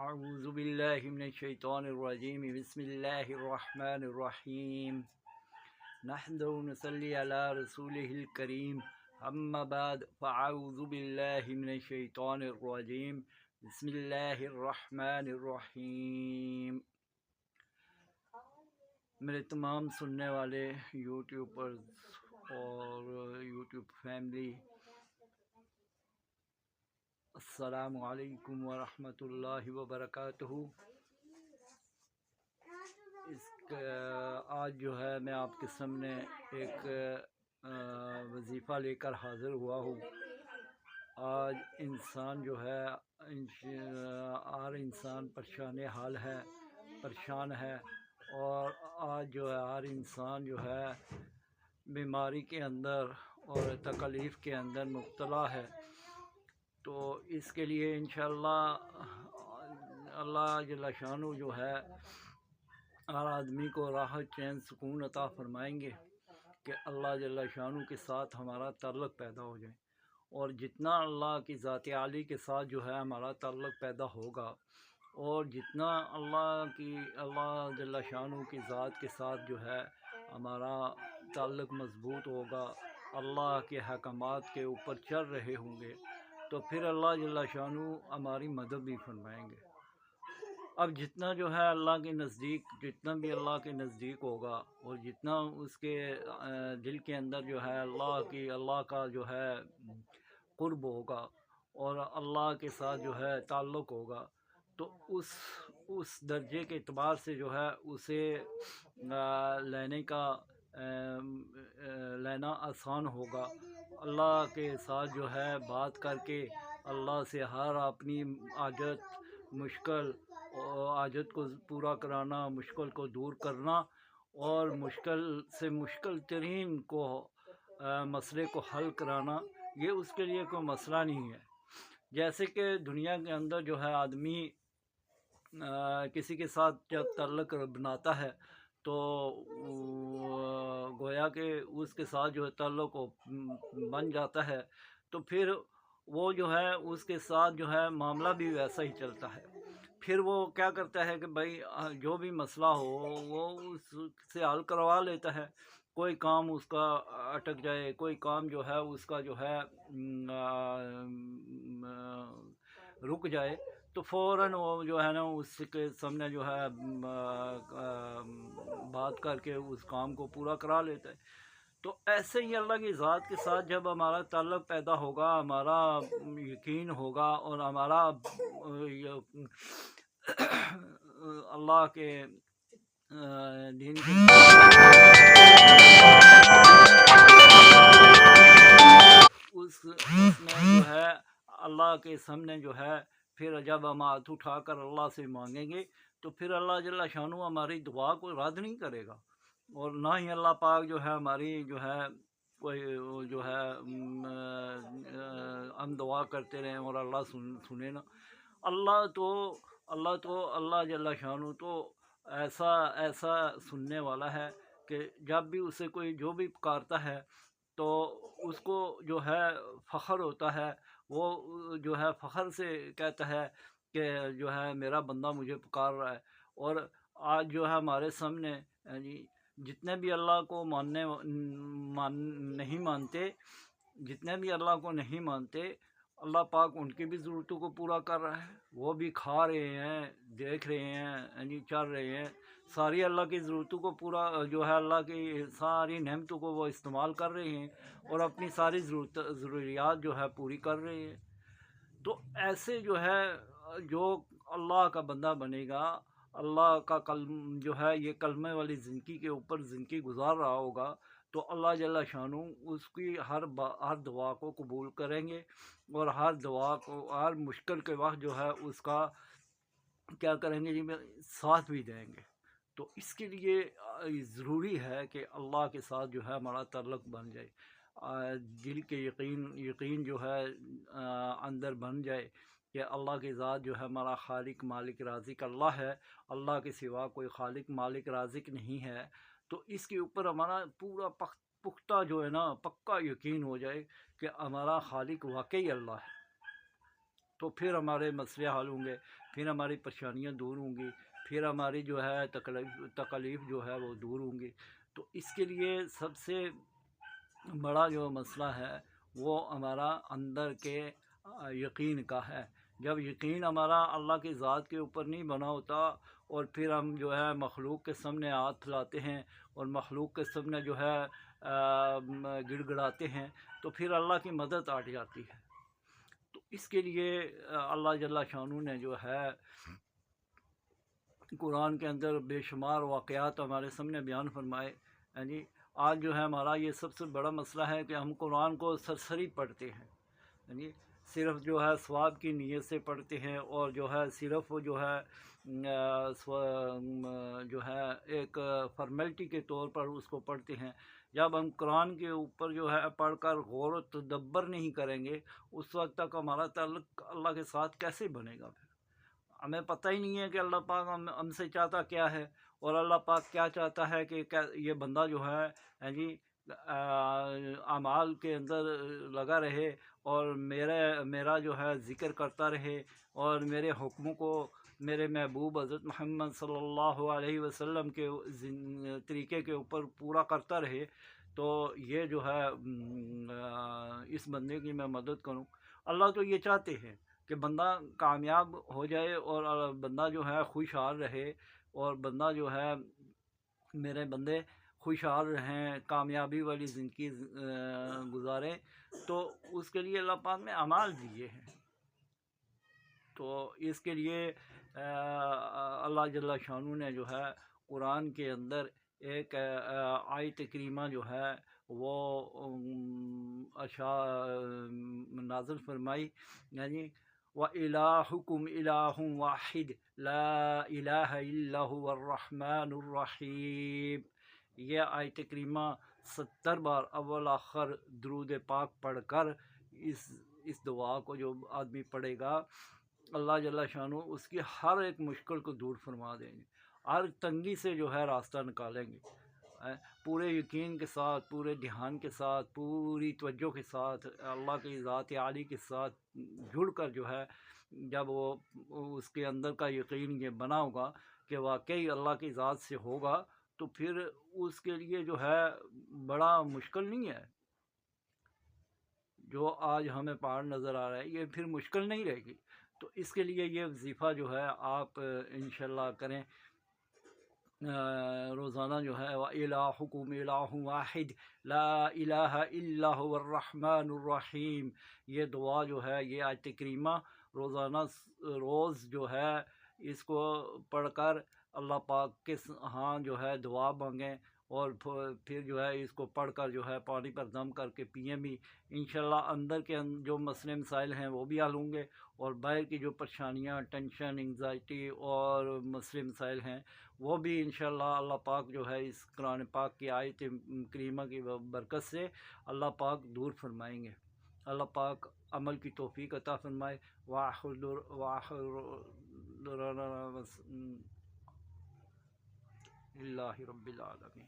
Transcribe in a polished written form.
اعوذ باللہ من الشیطان الرجیم بسم اللہ الرحمن الرحیم نحمده ونصلی علی رسولہ الکریم اما بعد فاعوذ باللہ من الشیطان الرجیم بسم اللہ الرحمن الرحیم۔ میرے تمام سننے والے یوٹیوبرز اور یوٹیوب فیملی، السلام علیکم ورحمۃ اللہ وبرکاتہ۔ آج جو ہے میں آپ کے سامنے ایک وظیفہ لے کر حاضر ہوا ہوں۔ آج انسان جو ہے ہر انسان پریشان حال ہے، پریشان ہے، اور آج جو ہے ہر انسان جو ہے بیماری کے اندر اور تکلیف کے اندر مبتلا ہے۔ تو اس کے لیے انشاءاللہ اللہ جل شانہ جو ہے ہر آدمی کو راحت، چین، سکون عطا فرمائیں گے کہ اللہ جل شانہ کے ساتھ ہمارا تعلق پیدا ہو جائے، اور جتنا اللہ کی ذات عالی کے ساتھ جو ہے ہمارا تعلق پیدا ہوگا، اور جتنا اللہ جل شانہ کی ذات کے ساتھ جو ہے ہمارا تعلق مضبوط ہوگا، اللہ کے حکمات کے اوپر چل رہے ہوں گے، تو پھر اللہ جل شانہ ہماری مدد بھی فرمائیں گے۔ اب جتنا جو ہے اللہ کے نزدیک، جتنا بھی اللہ کے نزدیک ہوگا، اور جتنا اس کے دل کے اندر جو ہے اللہ کا جو ہے قرب ہوگا، اور اللہ کے ساتھ جو ہے تعلق ہوگا، تو اس درجے کے اعتبار سے جو ہے اسے لینا آسان ہوگا۔ اللہ کے ساتھ جو ہے بات کر کے اللہ سے ہر اپنی حاجت کو پورا کرانا، مشکل کو دور کرنا، اور مشکل سے مشکل ترین مسئلے کو حل کرانا، یہ اس کے لیے کوئی مسئلہ نہیں ہے۔ جیسے کہ دنیا کے اندر جو ہے آدمی کسی کے ساتھ جب تعلق بناتا ہے تو گویا کہ اس کے ساتھ جو ہے تعلق بن جاتا ہے، تو پھر وہ جو ہے اس کے ساتھ جو ہے معاملہ بھی ویسا ہی چلتا ہے۔ پھر وہ کیا کرتا ہے کہ بھائی جو بھی مسئلہ ہو وہ اس سے حل کروا لیتا ہے۔ کوئی کام اس کا اٹک جائے، کوئی کام جو ہے اس کا جو ہے رک جائے، تو فوراً وہ جو ہے نا اس کے سامنے جو ہے بات کر کے اس کام کو پورا کرا لیتا ہے۔ تو ایسے ہی اللہ کی ذات کے ساتھ جب ہمارا تعلق پیدا ہوگا، ہمارا یقین ہوگا، اور ہمارا اللہ کے دین کے اس میں جو ہے اللہ کے سامنے جو ہے پھر جب ہم ہاتھ اٹھا کر اللہ سے مانگیں گے، تو پھر اللہ جل شانہ ہماری دعا کو رد نہیں کرے گا، اور نہ ہی اللہ پاک جو ہے ہماری جو ہے کوئی جو ہے ہم دعا کرتے رہیں اور اللہ سنے نا۔ اللہ جل شانہ تو ایسا سننے والا ہے کہ جب بھی اسے کوئی جو بھی پکارتا ہے تو اس کو جو ہے فخر ہوتا ہے، وہ جو ہے فخر سے کہتا ہے کہ جو ہے میرا بندہ مجھے پکار رہا ہے۔ اور آج جو ہے ہمارے سامنے جتنے بھی اللہ کو نہیں مانتے، جتنے بھی اللہ کو نہیں مانتے، اللہ پاک ان کی بھی ضرورتوں کو پورا کر رہا ہے۔ وہ بھی کھا رہے ہیں، دیکھ رہے ہیں، چل رہے ہیں، ساری اللہ کی ضرورتوں کو پورا جو ہے اللہ کی ساری نعمتوں کو وہ استعمال کر رہے ہیں، اور اپنی ساری ضروریات جو ہے پوری کر رہے ہیں۔ تو ایسے جو ہے جو اللہ کا بندہ بنے گا، اللہ کا جو ہے یہ کلمے والی زندگی کے اوپر زندگی گزار رہا ہوگا، تو اللہ جل شانہ اس کی ہر دعا کو قبول کریں گے، اور ہر دعا کو ہر مشکل کے وقت جو ہے اس کا کیا کریں گے، ساتھ بھی دیں گے۔ تو اس کے لیے ضروری ہے کہ اللہ کے ساتھ جو ہے ہمارا تعلق بن جائے، دل کے یقین جو ہے اندر بن جائے کہ اللہ کی ذات جو ہے ہمارا خالق، مالک، رازق اللہ ہے، اللہ کے سوا کوئی خالق، مالک، رازق نہیں ہے۔ تو اس کے اوپر ہمارا پورا پختہ جو ہے نا پکا یقین ہو جائے کہ ہمارا خالق واقعی اللہ ہے۔ تو پھر ہمارے مسئلے حل ہوں گے، پھر ہماری پریشانیاں دور ہوں گی، پھر ہماری جو ہے تکلیف جو ہے وہ دور ہوں گی۔ تو اس کے لیے سب سے بڑا جو مسئلہ ہے وہ ہمارا اندر کے یقین کا ہے۔ جب یقین ہمارا اللہ کی ذات کے اوپر نہیں بنا ہوتا اور پھر ہم جو ہے مخلوق کے سامنے ہاتھ لاتے ہیں اور مخلوق کے سامنے جو ہے گڑ گڑاتے ہیں، تو پھر اللہ کی مدد ہٹ جاتی ہے۔ تو اس کے لیے اللہ جل شانہ نے جو ہے قرآن کے اندر بے شمار واقعات ہمارے سامنے بیان فرمائے ہیں جی۔ آج جو ہے ہمارا یہ سب سے بڑا مسئلہ ہے کہ ہم قرآن کو سرسری پڑھتے ہیں جی، صرف جو ہے ثواب کی نیت سے پڑھتے ہیں، اور جو ہے صرف جو ہے جو ہے ایک فارمیلٹی کے طور پر اس کو پڑھتے ہیں۔ جب ہم قرآن کے اوپر جو ہے پڑھ کر غور و تدبر نہیں کریں گے، اس وقت تک ہمارا تعلق اللہ کے ساتھ کیسے بنے گا؟ پھر ہمیں پتہ ہی نہیں ہے کہ اللہ پاک ہم سے چاہتا کیا ہے، اور اللہ پاک کیا چاہتا ہے کہ یہ بندہ جو ہے جی اعمال کے اندر لگا رہے اور میرا جو ہے ذکر کرتا رہے، اور میرے حکموں کو میرے محبوب حضرت محمد صلی اللہ علیہ وسلم کے طریقے کے اوپر پورا کرتا رہے۔ تو یہ جو ہے اس بندے کی میں مدد کروں۔ اللہ تو یہ چاہتے ہیں کہ بندہ کامیاب ہو جائے اور بندہ جو ہے خوشحال رہے، اور بندہ جو ہے میرے بندے خوشحال رہیں، کامیابی والی زندگی گزاریں۔ تو اس کے لیے اللہ پاک نے اعمال دیے ہیں۔ تو اس کے لیے اللہ جل شانہ نے جو ہے قرآن کے اندر ایک آیت کریمہ جو ہے وہ نازل فرمائی، یعنی وَإِلَٰهُكُمْ إِلَٰهٌ وَاحِدٌ لَا إِلَٰهَ إِلَّا هُوَ الرَّحْمَٰنُ الرَّحِيمُ۔ یہ آیت کریمہ 70 بار اول آخر درود پاک پڑھ کر اس دعا کو جو آدمی پڑھے گا، اللہ جل شانہ اس کی ہر ایک مشکل کو دور فرما دیں گے، ہر تنگی سے جو ہے راستہ نکالیں گے۔ پورے یقین کے ساتھ، پورے دھیان کے ساتھ، پوری توجہ کے ساتھ، اللہ کی ذات عالی کے ساتھ جڑ کر جو ہے جب وہ اس کے اندر کا یقین یہ بنا ہوگا کہ واقعی اللہ کی ذات سے ہوگا، تو پھر اس کے لیے جو ہے بڑا مشکل نہیں ہے۔ جو آج ہمیں پہاڑ نظر آ رہا ہے یہ پھر مشکل نہیں رہے گی۔ تو اس کے لیے یہ وظیفہ جو ہے آپ انشاءاللہ کریں۔ روزانہ جو ہے وَإِلَٰهُكُمْ إِلَٰهٌ وَاحِدٌ لَا إِلَٰهَ إِلَّا هُوَ الرَّحْمَٰنُ الرَّحِيمُ۔ یہ دعا جو ہے، یہ آیت کریمہ روزانہ روز جو ہے اس کو پڑھ کر اللہ پاک کے ہاں جو ہے دعا مانگیں، اور پھر جو ہے اس کو پڑھ کر جو ہے پانی پر دم کر کے پئیں بھی، انشاءاللہ اندر کے جو مسئلے مسائل ہیں وہ بھی حل ہوں گے، اور باہر کی جو پریشانیاں، ٹینشن، انگزائٹی اور مسئلے مسائل ہیں وہ بھی انشاءاللہ اللہ پاک جو ہے اس قرآن پاک کی آیت کریمہ کی برکت سے اللہ پاک دور فرمائیں گے۔ اللہ پاک عمل کی توفیق عطا فرمائے۔ اللہ رب العالمین۔